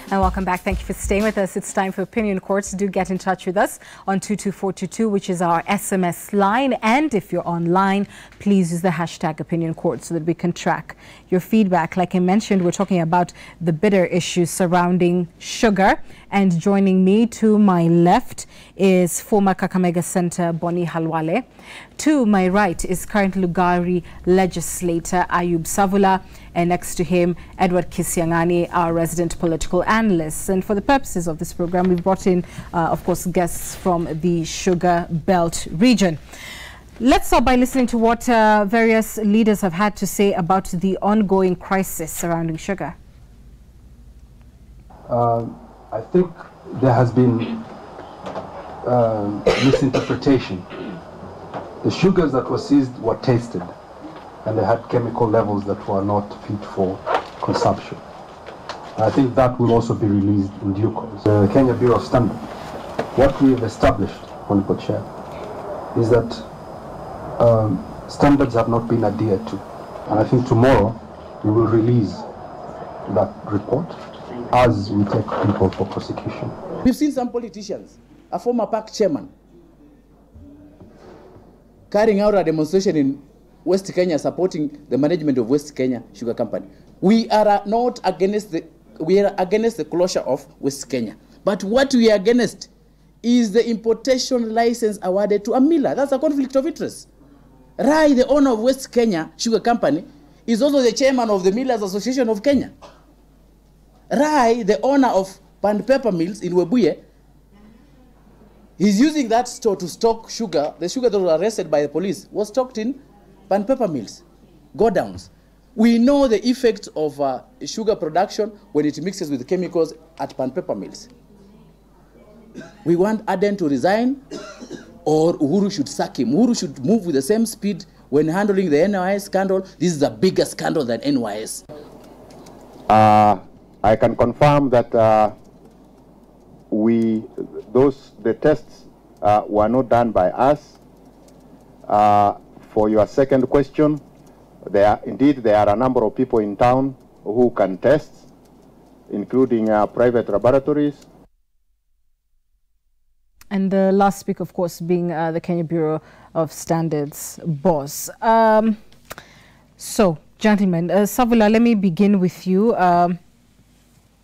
And welcome back. Thank you for staying with us. It's time for Opinion Courts. Do get in touch with us on 22422, which is our SMS line. And if you're online, please use the hashtag Opinion Courts so that we can track your feedback. Like I mentioned, we're talking about the bitter issues surrounding sugar. And joining me to my left is former Kakamega Centre Bonnie Halwale. To my right is current Lugari legislator Ayub Savula, and next to him Edward Kisiangani, our resident political analyst. And for the purposes of this program, we've brought in, of course, guests from the Sugar Belt region. Let's start by listening to what various leaders have had to say about the ongoing crisis surrounding sugar. I think there has been misinterpretation. The sugars that were seized were tasted, and they had chemical levels that were not fit for consumption. I think that will also be released in due course. The Kenya Bureau of Standards, what we have established, Honorable Chair, is that standards have not been adhered to. And I think tomorrow we will release that report as we take people for prosecution. We've seen some politicians, a former PAC chairman, carrying out a demonstration in West Kenya supporting the management of West Kenya Sugar Company. We are not against the closure of West Kenya. But what we are against is the importation license awarded to a miller. That's a conflict of interest. Rai, the owner of West Kenya Sugar Company, is also the chairman of the Millers Association of Kenya. Rai, the owner of Pan Pepper Mills in Webuye, he's using that store to stock sugar. The sugar that was arrested by the police was stocked in Pan Pepper Mills, godowns. We know the effect of sugar production when it mixes with chemicals at Pan Pepper Mills. We want Aden to resign, or Uhuru should sack him. Uhuru should move with the same speed when handling the NYS scandal. This is a bigger scandal than NYS. I can confirm that the tests were not done by us. For your second question, there are a number of people in town who can test, including private laboratories. And the last speaker, of course, being the Kenya Bureau of Standards boss. So, gentlemen, Savula, let me begin with you.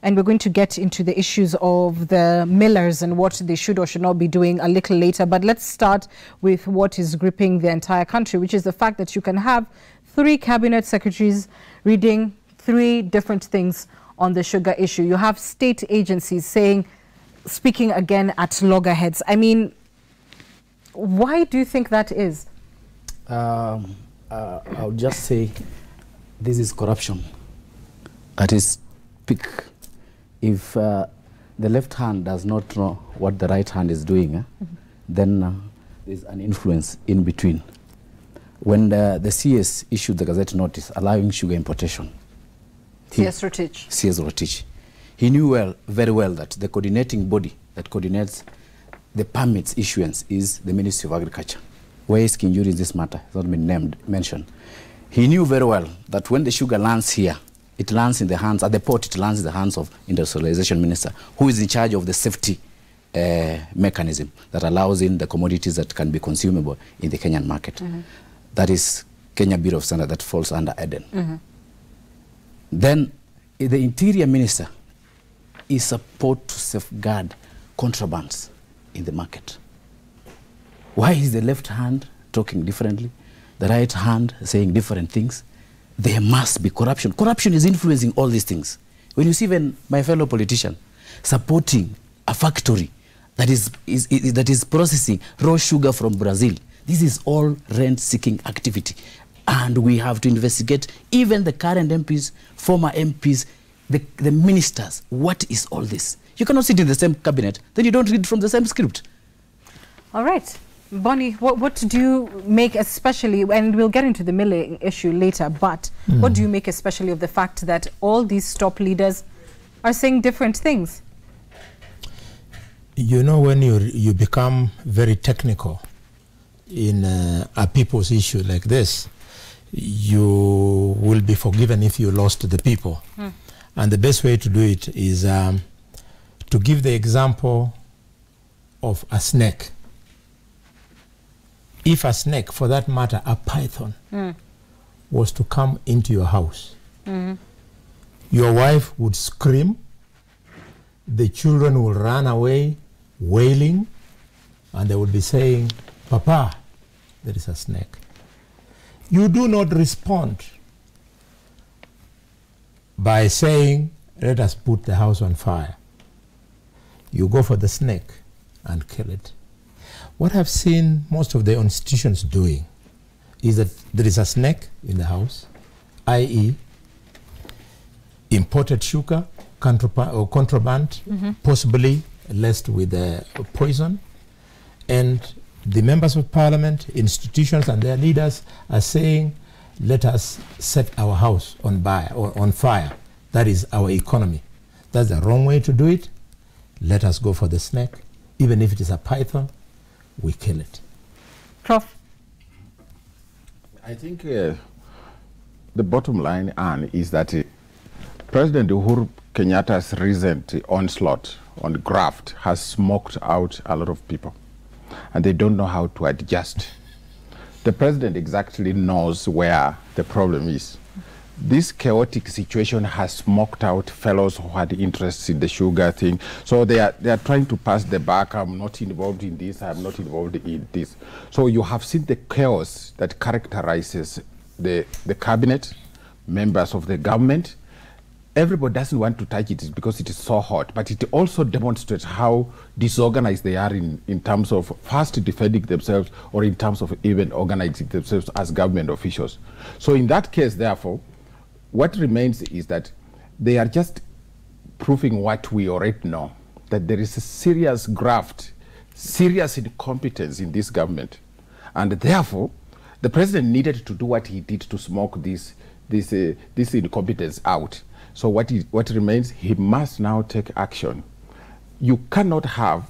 And we're going to get into the issues of the millers and what they should or should not be doing a little later. But let's start with what is gripping the entire country, which is the fact that you can have 3 cabinet secretaries reading 3 different things on the sugar issue. You have state agencies speaking again at loggerheads. I mean, why do you think that is? I'll just say this is corruption at its peak. If the left hand does not know what the right hand is doing, then there's an influence in between. When the CS issued the Gazette notice allowing sugar importation, CS Rotich, he knew very well that the coordinating body that coordinates the permits issuance is the Ministry of Agriculture. Where is Kinjuri in this matter? It's not been mentioned. He knew very well that when the sugar lands here, it lands in the hands, at the port, it lands in the hands of Industrialization Minister, who is in charge of the safety mechanism that allows in the commodities that can be consumable in the Kenyan market. That is Kenya Bureau of Standards that falls under Eden. Then the Interior Minister is supposed to safeguard contrabands in the market. Why is the left hand talking differently, the right hand saying different things? There must be corruption. Corruption is influencing all these things. When you see even my fellow politician supporting a factory that is processing raw sugar from Brazil, this is all rent-seeking activity. And we have to investigate even the current MPs, former MPs, the ministers. What is all this? You cannot sit in the same cabinet, then you don't read from the same script. All right. Bonnie, what do you make especially, and we'll get into the milling issue later, but what do you make especially of the fact that all these top leaders are saying different things? You know, when you become very technical in a people's issue like this, you will be forgiven if you lost the people. And the best way to do it is to give the example of a snake. If a snake, for that matter, a python, was to come into your house, your wife would scream, the children will run away wailing, and they would be saying, Papa, there is a snake. You do not respond by saying, let us put the house on fire. You go for the snake and kill it. What I've seen most of the institutions doing is that there is a snake in the house, i.e. imported sugar, contraband, possibly laced with poison, and the members of parliament, institutions and their leaders are saying, let us set our house on fire. That is our economy. That's the wrong way to do it. Let us go for the snake. Even if it is a python, we kill it. Prof? I think the bottom line, Anne, is that President Uhuru Kenyatta's recent onslaught on graft has smoked out a lot of people, and they don't know how to adjust. The president exactly knows where the problem is. This chaotic situation has smoked out fellows who had interests in the sugar thing. So they are trying to pass the buck. I'm not involved in this. I'm not involved in this. So you have seen the chaos that characterizes the cabinet, members of the government. Everybody doesn't want to touch it because it is so hot, but it also demonstrates how disorganized they are in terms of first defending themselves or in terms of even organizing themselves as government officials. So in that case, therefore, what remains is that they are just proving what we already know, that there is a serious graft, serious incompetence in this government. And therefore, the president needed to do what he did to smoke this incompetence out. So what remains, he must now take action. You cannot have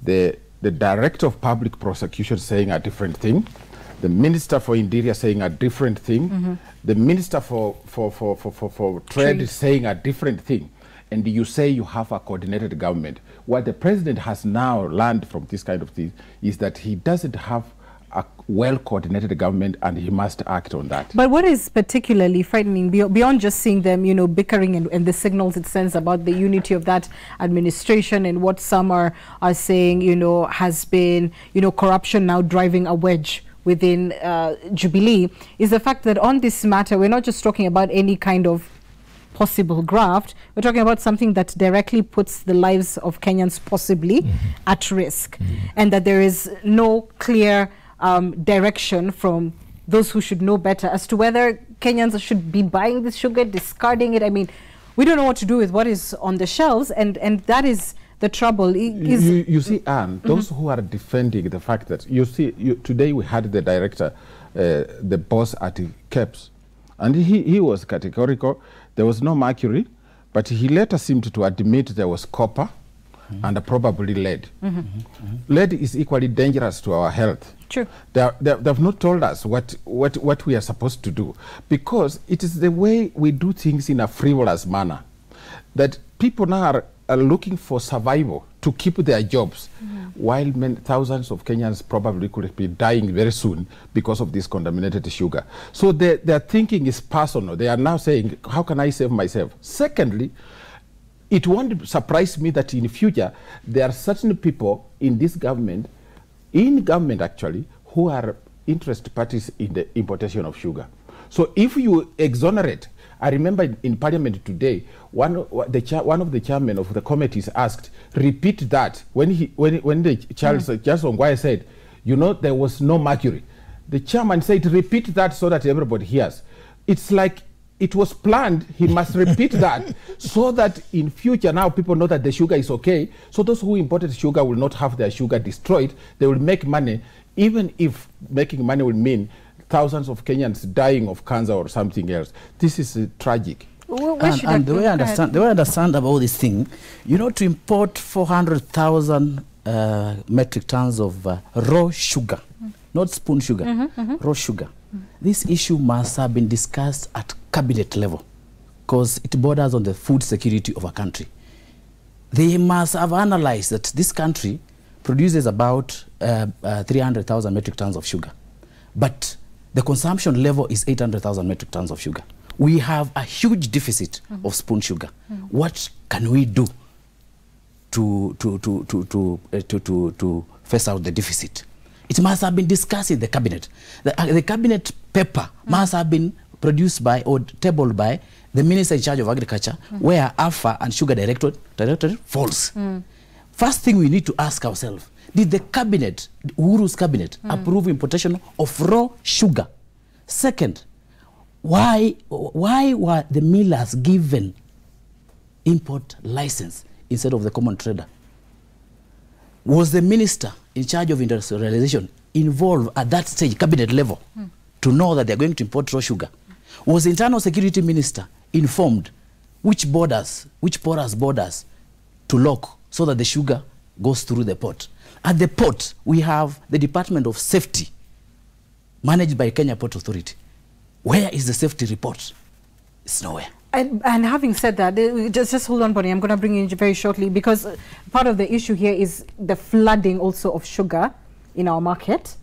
the director of public prosecution saying a different thing, the minister for interior saying a different thing, the minister for trade saying a different thing, and you say you have a coordinated government. What the president has now learned from this kind of thing is that he doesn't have a well-coordinated government, and he must act on that. But what is particularly frightening, beyond just seeing them, bickering and the signals it sends about the unity of that administration, and what some are saying, has been, corruption now driving a wedge within Jubilee, is the fact that on this matter, we're not just talking about any kind of possible graft, we're talking about something that directly puts the lives of Kenyans possibly at risk, and that there is no clear direction from those who should know better as to whether Kenyans should be buying this sugar, discarding it. I mean, we don't know what to do with what is on the shelves, and that is the trouble. You see, Anne, those who are defending the fact that, today we had the director, the boss at KEPS, and he was categorical. There was no mercury, but he later seemed to admit there was copper and probably lead. Lead is equally dangerous to our health. True. They've not told us what we are supposed to do, because it is the way we do things in a frivolous manner that people now are looking for survival to keep their jobs, while thousands of Kenyans probably could be dying very soon because of this contaminated sugar. So their thinking is personal. They are now saying, how can I save myself? Secondly, it won't surprise me that in future there are certain people in this government, actually, who are interest parties in the importation of sugar. So if you exonerate, I remember in Parliament today, one of the chairmen of the committees asked, repeat that. When the Charles Ongwae said, there was no mercury, the chairman said, repeat that so that everybody hears. It's like it was planned. He must repeat that so that in future now people know that the sugar is okay. So those who imported sugar will not have their sugar destroyed. They will make money, even if making money will mean thousands of Kenyans dying of cancer or something else. This is tragic. And the way I understand about this thing, to import 400,000 metric tons of raw sugar, not spoon sugar, raw sugar. This issue must have been discussed at cabinet level, because it borders on the food security of a country. they must have analyzed that this country produces about 300,000 metric tons of sugar, but the consumption level is 800,000 metric tons of sugar. We have a huge deficit of spoon sugar. What can we do to face out the deficit? It must have been discussed in the cabinet. The cabinet paper must have been produced by or tabled by the minister in charge of agriculture, where AFA and Sugar Directorate falls. First thing we need to ask ourselves, did the cabinet, Uhuru's cabinet, approve importation of raw sugar? Second, why were the millers given import license instead of the common trader? Was the minister in charge of industrialization involved at that stage, cabinet level, to know that they're going to import raw sugar? Was the internal security minister informed which borders, which porous borders to lock so that the sugar goes through the port? At the port, we have the Department of Safety managed by Kenya Port Authority. Where is the safety report? It's nowhere. And having said that, just hold on, Bonnie, I'm going to bring you in very shortly, because part of the issue here is the flooding also of sugar in our market.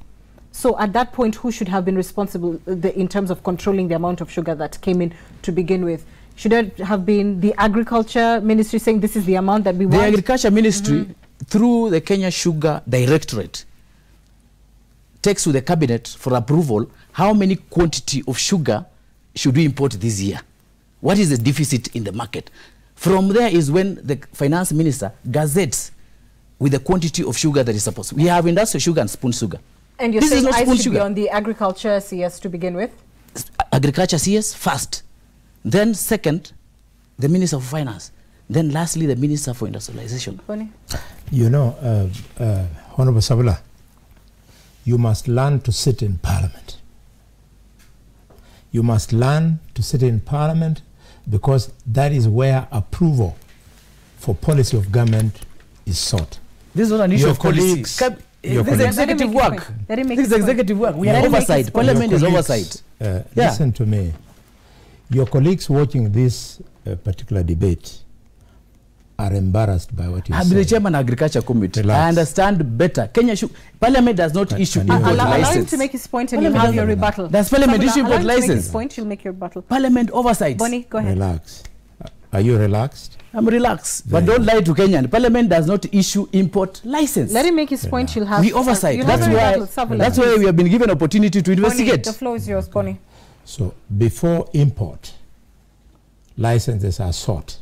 So at that point, who should have been responsible in terms of controlling the amount of sugar that came in to begin with? Should it have been the Agriculture Ministry saying this is the amount that we want? The Agriculture Ministry, through the Kenya Sugar Directorate, takes to the cabinet for approval how many quantity of sugar should we import this year. What is the deficit in the market? From there is when the finance minister gazettes with the quantity of sugar that is supposed to. We have industrial sugar and spoon sugar. And you're saying I should be on the Agriculture CS to begin with? Agriculture CS first. Then second, the Minister of Finance. Then lastly, the Minister for Industrialization. Bonnie? You know, Honorable Sabula, you must learn to sit in Parliament. You must learn to sit in Parliament, because that is where approval for policy of government is sought. This is not an issue of policy. This is executive work. This is executive work. We have oversight. Parliament is oversight. Listen to me. Your colleagues watching this particular debate are embarrassed by what you say. I'm the chairman of Agriculture Committee. Relax. I understand better. Parliament does not issue import license. Allow him to make his point and you'll have your rebuttal. Does Parliament issue import license? Make his point, you'll make your rebuttal. Parliament oversight. Bonnie, go ahead. Relax. Are you relaxed? I'm relaxed. But don't lie to Kenyan. Parliament does not issue import license. Let him make his point. You'll have. We oversight. That's why we have been given opportunity to investigate. Bonnie, the floor is yours, Bonnie. So before import licenses are sought,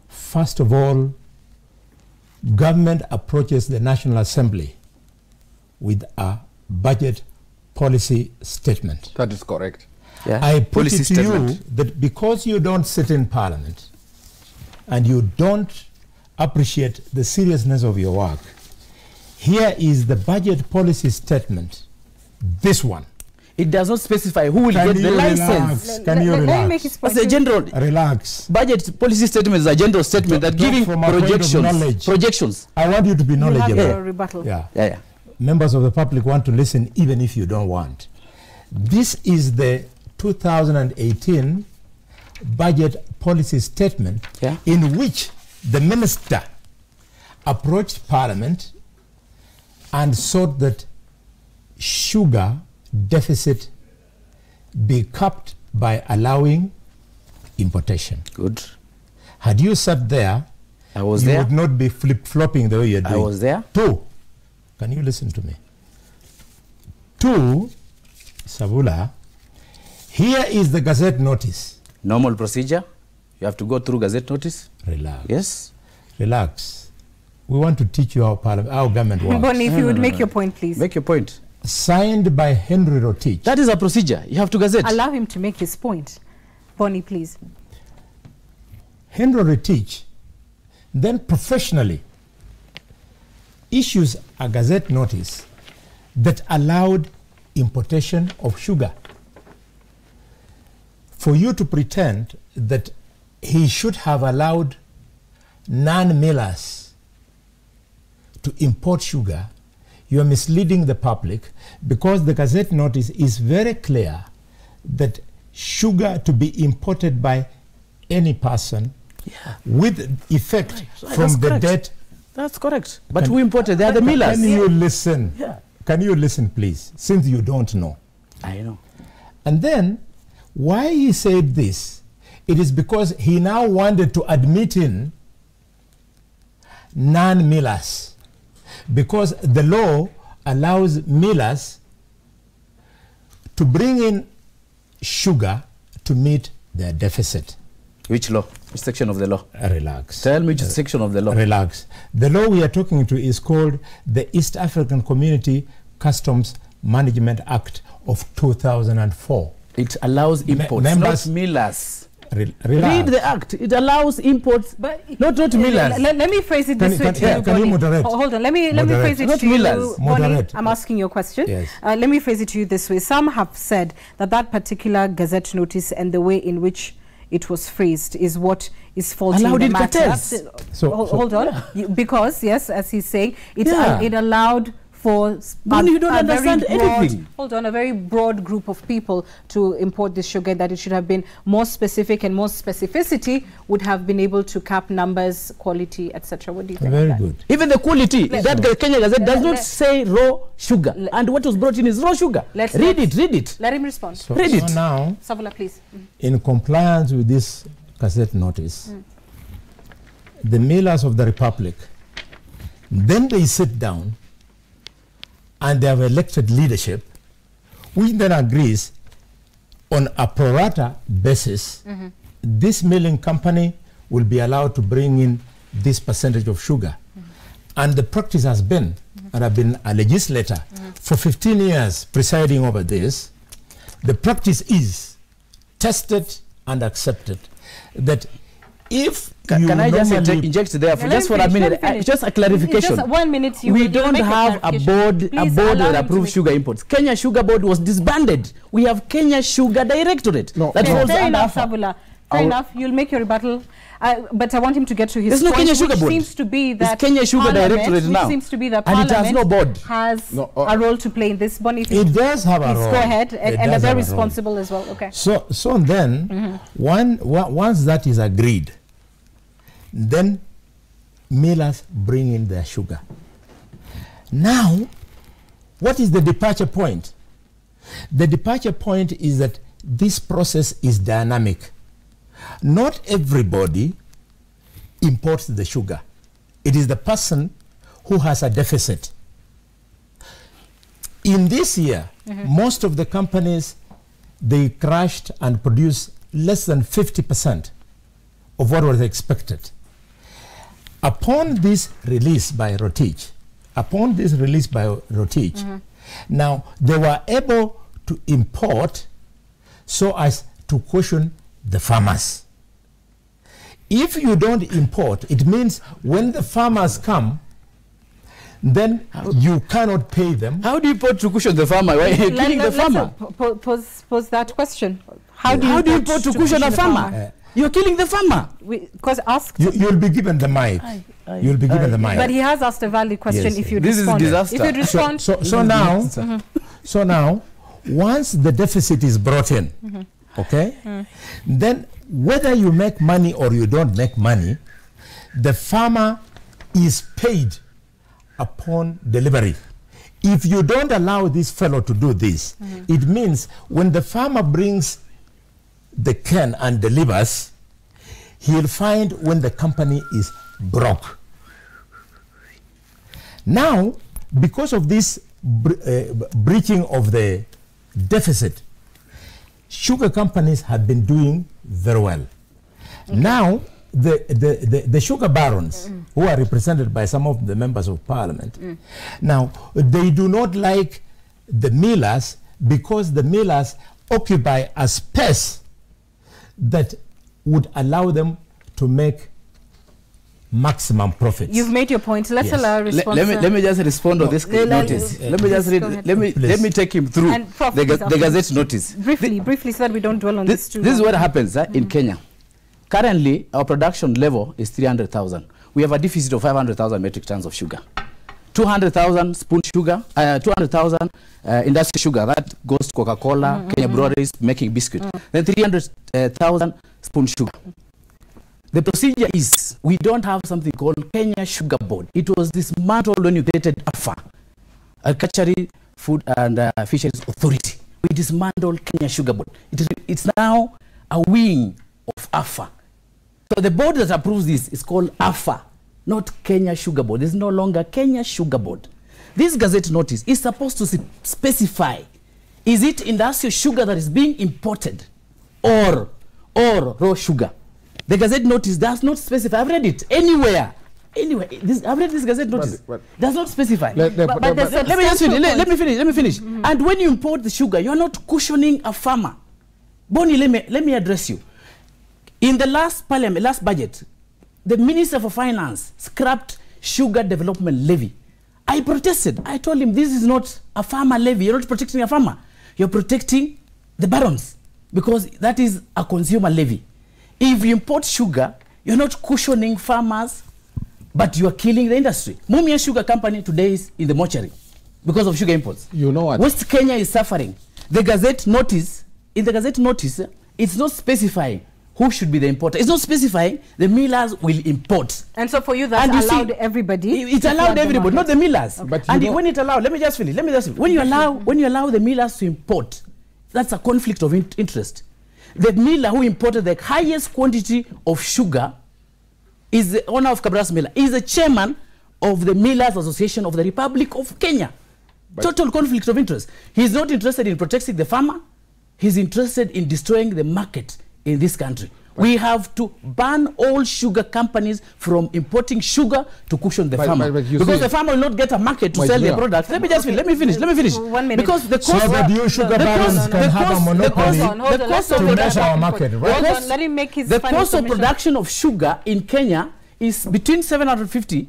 first of all, government approaches the National Assembly with a budget policy statement. That is correct. Yeah. I put it to you that because you don't sit in Parliament and you don't appreciate the seriousness of your work, here is the budget policy statement, this one. It does not specify who will get the license. Can you relax? As a general, relax. Budget policy statement is a general statement that giving projections. I want you to be knowledgeable. You have a rebuttal. Yeah. Members of the public want to listen even if you don't want. This is the 2018 budget policy statement in which the minister approached Parliament and sought that sugar deficit be capped by allowing importation. Good. Had you sat there, you would not be flip-flopping the way you're doing. I was there. Two, can you listen to me? Two, Sabula, here is the Gazette notice. Normal procedure. You have to go through Gazette notice. Relax. Yes. Relax. We want to teach you how government works. Bonnie, if you would make your point, please. Make your point. Signed by Henry Rotich. That is a procedure. You have to Gazette. Allow him to make his point. Bonnie, please. Henry Rotich then professionally issues a Gazette notice that allowed importation of sugar. For you to pretend that he should have allowed non-millers to import sugar, you are misleading the public, because the Gazette notice is very clear that sugar to be imported by any person with effect from the date. That's correct. But who imported? They are the millers. Can you listen? Yeah. Can you listen, please? Since you don't know. I know. And then, why he said this? It is because he now wanted to admit in non-millers, because the law allows millers to bring in sugar to meet their deficit. Which law? Which section of the law? Relax. Tell me which section of the law. Relax. The law we are talking to is called the East African Community Customs Management Act of 2004. It allows imports, not millers. Read the act. It allows imports, but not millers. Let me phrase it this way to you, Can you moderate? Hold on. Let me phrase it to you, Bonnie. I'm asking you a question. Yes. Let me phrase it to you this way. Some have said that that particular Gazette notice and the way in which it was phrased is what is faulty in the matter. Hold on. Because, yes, as he's saying, it allowed for you don't understand anything. Hold on, a very broad group of people to import this sugar, that it should have been more specific, and more specificity would have been able to cap numbers, quality, etc. What do you think? Very good. Even the quality, that Kenya Gazette does not say raw sugar, and what was brought in is raw sugar. Read it. Let him respond. Read it. So now, Savula, please. In compliance with this Gazette notice, the millers of the Republic, then they sit down and they have elected leadership, which then agrees on a pro rata basis, this milling company will be allowed to bring in this percentage of sugar. And the practice has been, and I've been a legislator for 15 years presiding over this, the practice is tested and accepted that if can I just inject there for just for a minute, just a clarification. Just 1 minute. We don't have a board that approves sugar imports. Kenya Sugar Board was disbanded. We have Kenya Sugar Directorate. No, fair enough, Sabula. Fair enough. You'll make your rebuttal. But I want him to get to his point, Kenya Sugar Board. Seems to be that it's Kenya Sugar Directorate now. Seems to be that and it has no board. Has a role to play in this. Bonnie, it does have a role. Go ahead, and they're responsible as well. Okay. So then, once that is agreed, then millers bring in their sugar. Now, what is the departure point? The departure point is that this process is dynamic. Not everybody imports the sugar. It is the person who has a deficit. In this year, most of the companies, they crashed and produced less than 50% of what was expected. Upon this release by Rotich, now they were able to import so as to cushion the farmers. If you don't import, it means when the farmers come, then you cannot pay them. How do you import to cushion the farmer? Why are you killing the farmer? Pose that question. How do you import to cushion a farmer? You're killing the farmer. Because asked. You'll be given the mic. You'll be given the mic. But he has asked a valid question. Yes. If you this respond. Is disaster. If you respond. So now, once the deficit is brought in, okay, then whether you make money or you don't make money, the farmer is paid upon delivery. If you don't allow this fellow to do this, it means when the farmer brings the can and delivers, he'll find when the company is broke. Now, because of this breaching of the deficit, sugar companies have been doing very well. Now, the sugar barons, who are represented by some of the members of parliament, now, they do not like the millers because the millers occupy a space that would allow them to make maximum profits. You've made your point. Let's allow a response. Let me just respond to this notice. Let me just read. Let me take him through the Gazette notice. Briefly, so that we don't dwell on this too long. This is what happens in Kenya. Currently, our production level is 300,000. We have a deficit of 500,000 metric tons of sugar. 200,000 spoon sugar, 200,000 industry sugar, that goes to Coca-Cola, Kenya breweries making biscuit. Then 300,000 spoon sugar. The procedure is, we don't have something called Kenya Sugar Board. It was dismantled when you created AFA, Agricultural Food and Fisheries Authority. We dismantled Kenya Sugar Board. It's now a wing of AFA. So the board that approves this is called AFA, not Kenya Sugar Board. There's no longer Kenya Sugar Board. This gazette notice is supposed to specify, is it industrial sugar that is being imported or raw sugar? The gazette notice does not specify. I've read it anywhere. Anyway, I've read this gazette notice. Does not specify. Let me finish. And when you import the sugar, you're not cushioning a farmer. Bonnie, let me address you. In the last parliament, last budget, the Minister for Finance scrapped sugar development levy. I protested. I told him, this is not a farmer levy. You're not protecting a farmer. You're protecting the barons, because that is a consumer levy. If you import sugar, you're not cushioning farmers, but you are killing the industry. Mumia Sugar Company today is in the mortuary because of sugar imports. You know what? West Kenya is suffering. The gazette notice, in the gazette notice, it's not specifying who should be the importer. It's not specifying the millers will import. And so for you, that's allowed everybody. It's allowed everybody, not the millers. Okay. But when it allowed, let me just finish. When you allow the millers to import, that's a conflict of interest. The miller who imported the highest quantity of sugar is the owner of Kabras Miller, is the chairman of the Millers Association of the Republic of Kenya. But total conflict of interest. He's not interested in protecting the farmer. He's interested in destroying the market in this country. We have to ban all sugar companies from importing sugar to cushion the farmer. Because the farmer will not get a market to sell their products. Let me finish. 1 minute. Because the cost, so that you sugar barons can have a monopoly to measure our market, right? Let him make his the cost of production of sugar in Kenya is between $750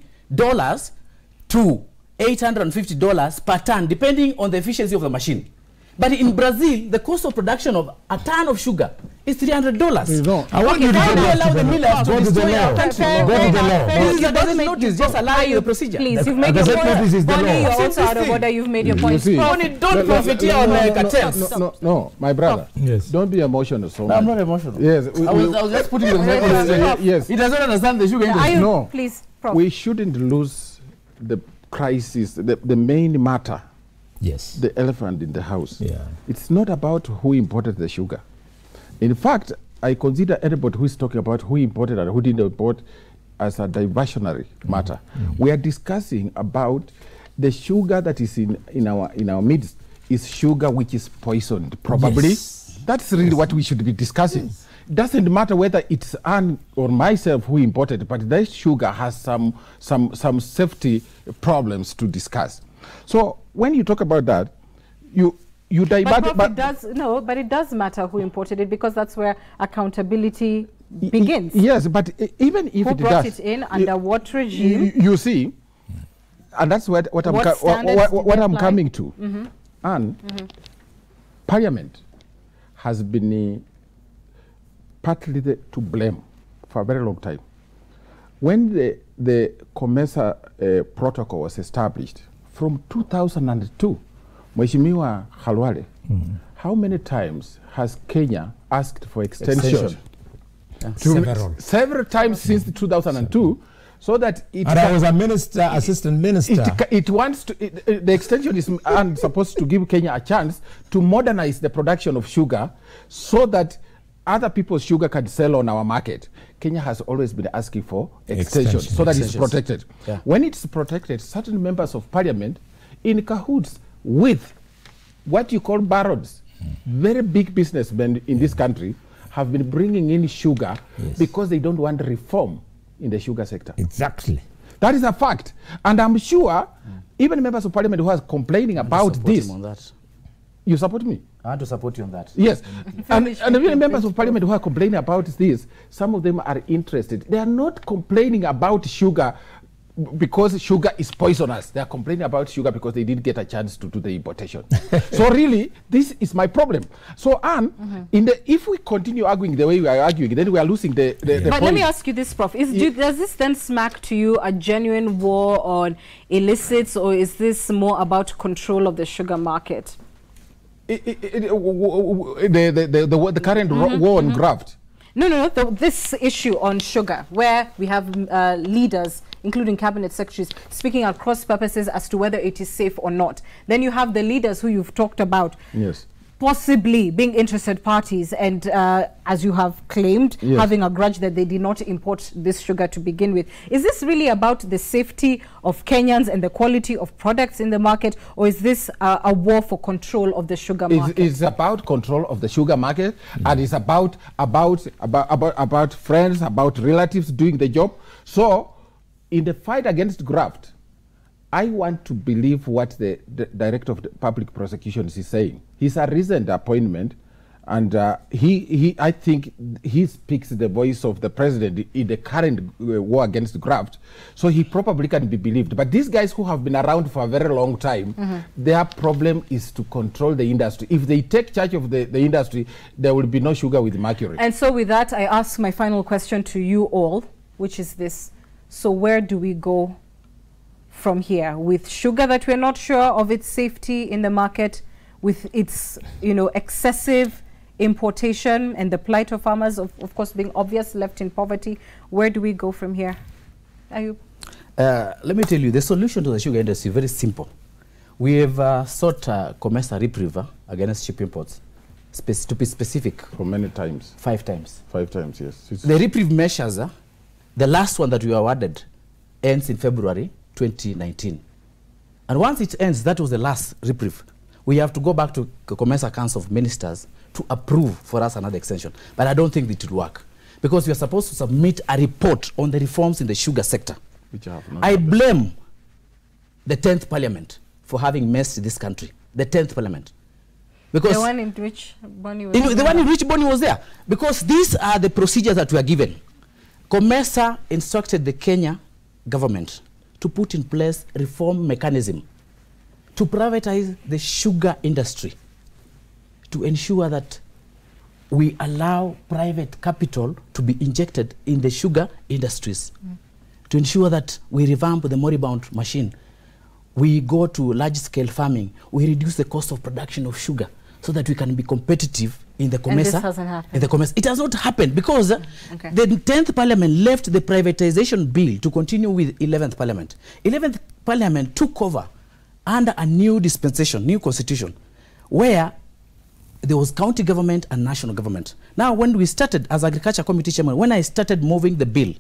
to $850 per ton, depending on the efficiency of the machine. But in Brazil, the cost of production of a ton of sugar is $300. No. I want you to allow the millers to destroy our country. Go to the law. This is a gazette notice, just allow the procedure. Please, you've made your point. Bonnie, you're also out of order. You've made your point. Bonnie, don't profiteer on cartels. No, my brother. Yes. Don't be emotional so much. I'm not emotional. Yes. I was just putting the example. Yes. He doesn't understand the sugar industry. No. Please, Prof. We shouldn't lose the crisis, the main matter. Yes. The elephant in the house. Yeah. It's not about who imported the sugar. In fact, I consider anybody who is talking about who imported and who didn't import as a diversionary matter. We are discussing about the sugar that is in our midst is sugar which is poisoned, probably. Yes. That's really what we should be discussing. Yes. Doesn't matter whether it's Anne or myself who imported, but that sugar has some safety problems to discuss. So when you talk about that, you divert. But it does matter who imported it, because that's where accountability begins. Yes, but even if who it brought does, it in, under what regime? You see, and that's what I'm coming to. And Parliament has been partly to blame for a very long time. When the COMESA protocol was established, from 2002, Mheshimiwa Khalwale, how many times has Kenya asked for extension? Several times since 2002, so that it. And I was a minister, assistant minister. It wants to. The extension is supposed to give Kenya a chance to modernize the production of sugar, so that other people's sugar can sell on our market. Kenya has always been asking for extension so that it's protected. Yeah. When it's protected, certain members of parliament in cahoots with what you call barons, very big businessmen in this country, have been bringing in sugar because they don't want reform in the sugar sector. Exactly. That is a fact. And I'm sure even members of parliament who are complaining about this. You support me? I want to support you on that. Yes. and even members of parliament who are complaining about this, some of them are interested. They are not complaining about sugar because sugar is poisonous. They are complaining about sugar because they didn't get a chance to do the importation. So really, this is my problem. So Anne, if we continue arguing the way we are arguing, then we are losing the But point. let me ask you this, Prof. Does this then smack to you a genuine war on illicits, or is this more about control of the sugar market? The current war on graft. This issue on sugar, where we have leaders, including cabinet secretaries, speaking at cross purposes as to whether it is safe or not. Then you have the leaders who you've talked about. Yes. Possibly being interested parties and, as you have claimed, yes, having a grudge that they did not import this sugar to begin with. Is this really about the safety of Kenyans and the quality of products in the market, or is this a war for control of the sugar market? It's about control of the sugar market, and it's about friends, about relatives doing the job. So, in the fight against graft, I want to believe what the Director of the Public Prosecutions is saying. He's a recent appointment, and I think he speaks the voice of the president in the current war against graft, so he probably can be believed. But these guys who have been around for a very long time, their problem is to control the industry. If they take charge of the industry, there will be no sugar with mercury. And so with that, I ask my final question to you all, which is this. So where do we go from here with sugar that we're not sure of its safety in the market, with its excessive importation and the plight of farmers, of course, being obvious, left in poverty? Where do we go from here? Ayub? Let me tell you, the solution to the sugar industry is very simple. We have sought COMESA reprieve against cheap imports, to be specific. For many times. 5 times. 5 times, yes. The reprieve measures, the last one that we awarded, ends in February 2019. And once it ends, that was the last reprieve. We have to go back to the COMESA Council of Ministers to approve for us another extension. But I don't think it will work, because we are supposed to submit a report on the reforms in the sugar sector. Which I blame the 10th Parliament for having messed this country. The 10th Parliament. Because the one in which Bonnie was there. The one in which Bonnie was there. Because these are the procedures that were given. COMESA instructed the Kenya government to put in place reform mechanism to privatize the sugar industry, to ensure that we allow private capital to be injected in the sugar industries, to ensure that we revamp the moribund machine. We go to large-scale farming. We reduce the cost of production of sugar so that we can be competitive in the COMESA. And this hasn't happened. In the COMESA. It has not happened because the 10th Parliament left the privatization bill to continue with 11th Parliament. 11th Parliament took over under a new dispensation, new constitution, where there was county government and national government. Now, when we started as Agriculture Committee Chairman, when I started moving the bill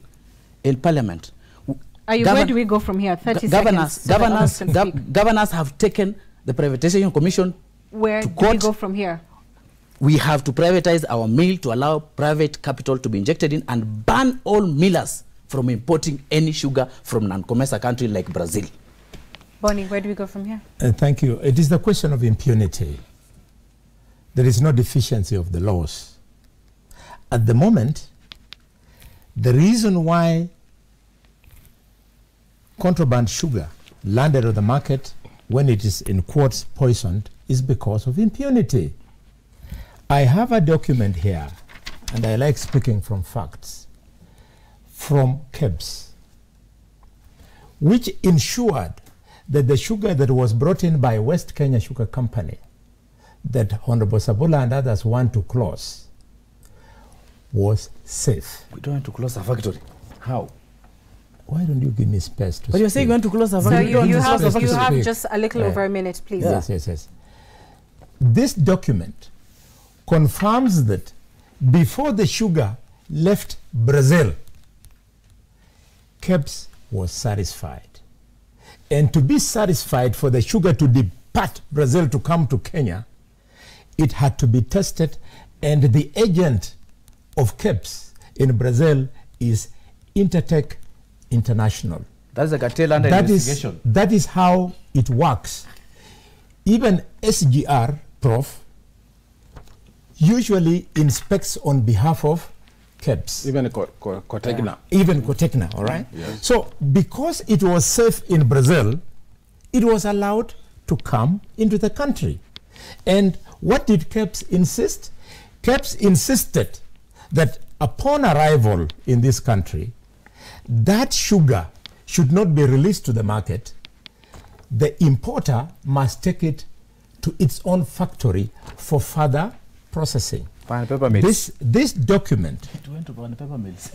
in Parliament, where do we go from here? 30 seconds. Governors have taken the Privatization Commission. Where do we go from here? We have to privatize our mill to allow private capital to be injected in and ban all millers from importing any sugar from non-COMESA country like Brazil. Bonnie, where do we go from here? Thank you. It is the question of impunity. There is no deficiency of the laws. At the moment, the reason why contraband sugar landed on the market when it is in quotes poisoned is because of impunity. I have a document here, and I like speaking from facts, from KEBS, which ensured that the sugar that was brought in by West Kenya Sugar Company, that Honorable Sabula and others want to close, was safe. We don't want to close a factory. How? Why don't you give me space to speak? But you're saying you want to close a factory. So you have just a little over a minute, please. Yes. This document confirms that before the sugar left Brazil, KEBS was satisfied. And to be satisfied for the sugar to depart Brazil to come to Kenya, it had to be tested, and the agent of KEBS in Brazil is Intertech International. That's a cartel under investigation. That is how it works. Even SGR, Prof, usually inspects on behalf of KEBS. Even Cotecna. Even Cotecna, all right? Yes. So because it was safe in Brazil, it was allowed to come into the country. And what did KEBS insist? KEBS insisted that upon arrival in this country, that sugar should not be released to the market. The importer must take it to its own factory for further processing. This document. It went to paper mills.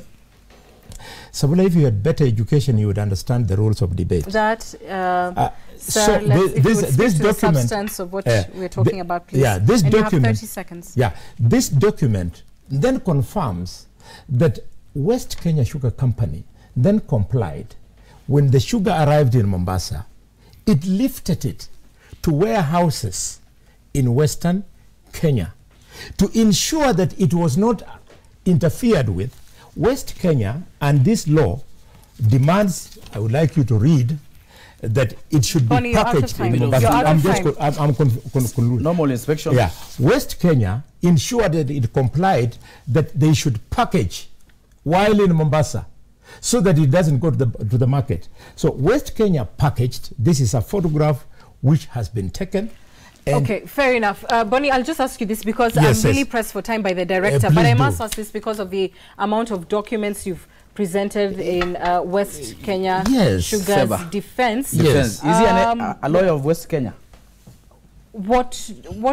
Sabula, if you had better education, you would understand the rules of debate. That, so this document, the substance of what we're talking about, please. Yeah, this document. You have 30 seconds. Yeah, this document then confirms that West Kenya Sugar Company then complied. When the sugar arrived in Mombasa, it lifted it to warehouses in Western Kenya to ensure that it was not interfered with. West Kenya, and this law demands, I would like you to read, that it should be packaged in Mombasa. I'm concluding. Normal inspection. Yeah. West Kenya ensured that it complied, that they should package while in Mombasa so that it doesn't go to the market. So West Kenya packaged. This is a photograph which has been taken. Okay, fair enough. Bonnie, I'll just ask you this because I'm really pressed for time by the director, but I must ask this because of the amount of documents you've presented in West Kenya Sugar's defense. Yes. Is he a lawyer of West Kenya? What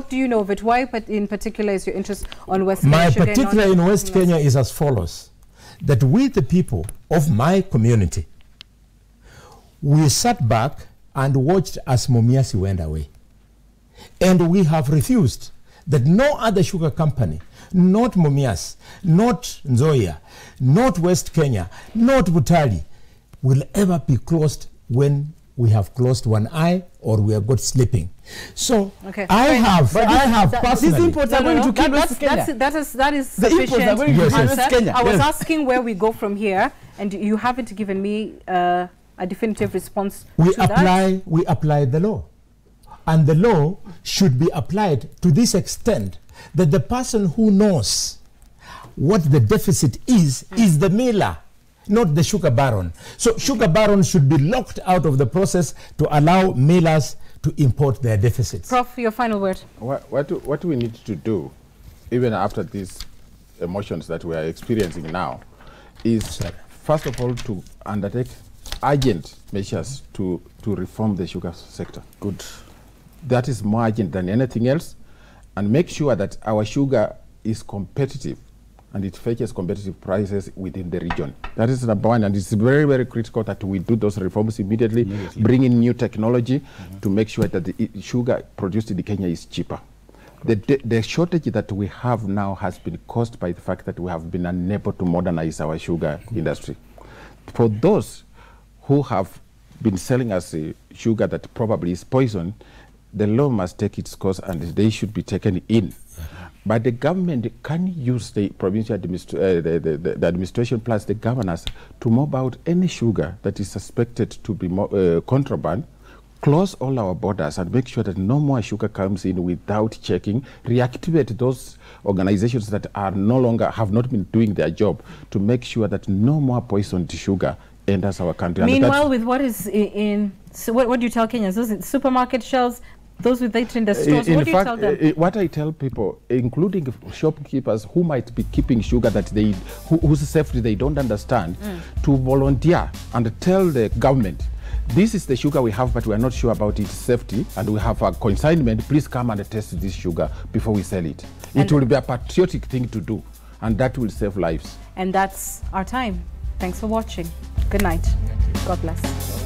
do you know of it? Why in particular is your interest on West Kenya? My particular in West Kenya is as follows. That we, the people of my community, we sat back and watched as Mumias went away. And we have refused that no other sugar company, not Mumias, not Nzoia, not West Kenya, not Butali, will ever be closed when we have closed one eye or we are got sleeping. So I have personally. These imports are going to kill West Kenya. That is sufficient answer. I was asking where we go from here, and you haven't given me a definitive response to that. We apply the law. And the law should be applied to this extent that the person who knows what the deficit is the miller, not the sugar baron. So sugar barons should be locked out of the process to allow millers to import their deficits. Prof, your final word. What we need to do, even after these emotions that we are experiencing now, is first of all to undertake urgent measures to reform the sugar sector. Good. That is more urgent than anything else, and make sure that our sugar is competitive and it fetches competitive prices within the region. That is number one, and it's very, very critical that we do those reforms immediately. Bring in new technology to make sure that the sugar produced in Kenya is cheaper. The shortage that we have now has been caused by the fact that we have been unable to modernize our sugar industry. For those who have been selling us sugar that probably is poison, the law must take its course and they should be taken in. But the government can use the provincial the administration plus the governors to mob out any sugar that is suspected to be contraband, close all our borders and make sure that no more sugar comes in without checking, reactivate those organizations that are no longer, have not been doing their job to make sure that no more poisoned sugar enters our country. Meanwhile, with what is in, so what do you tell Kenyans? Those in supermarket shelves, those with it in the stores, what do you tell them? What I tell people, including shopkeepers who might be keeping sugar that they, whose safety they don't understand, to volunteer and tell the government, this is the sugar we have, but we are not sure about its safety, and we have a consignment. Please come and test this sugar before we sell it. It will be a patriotic thing to do, and that will save lives. And that's our time. Thanks for watching. Good night. God bless.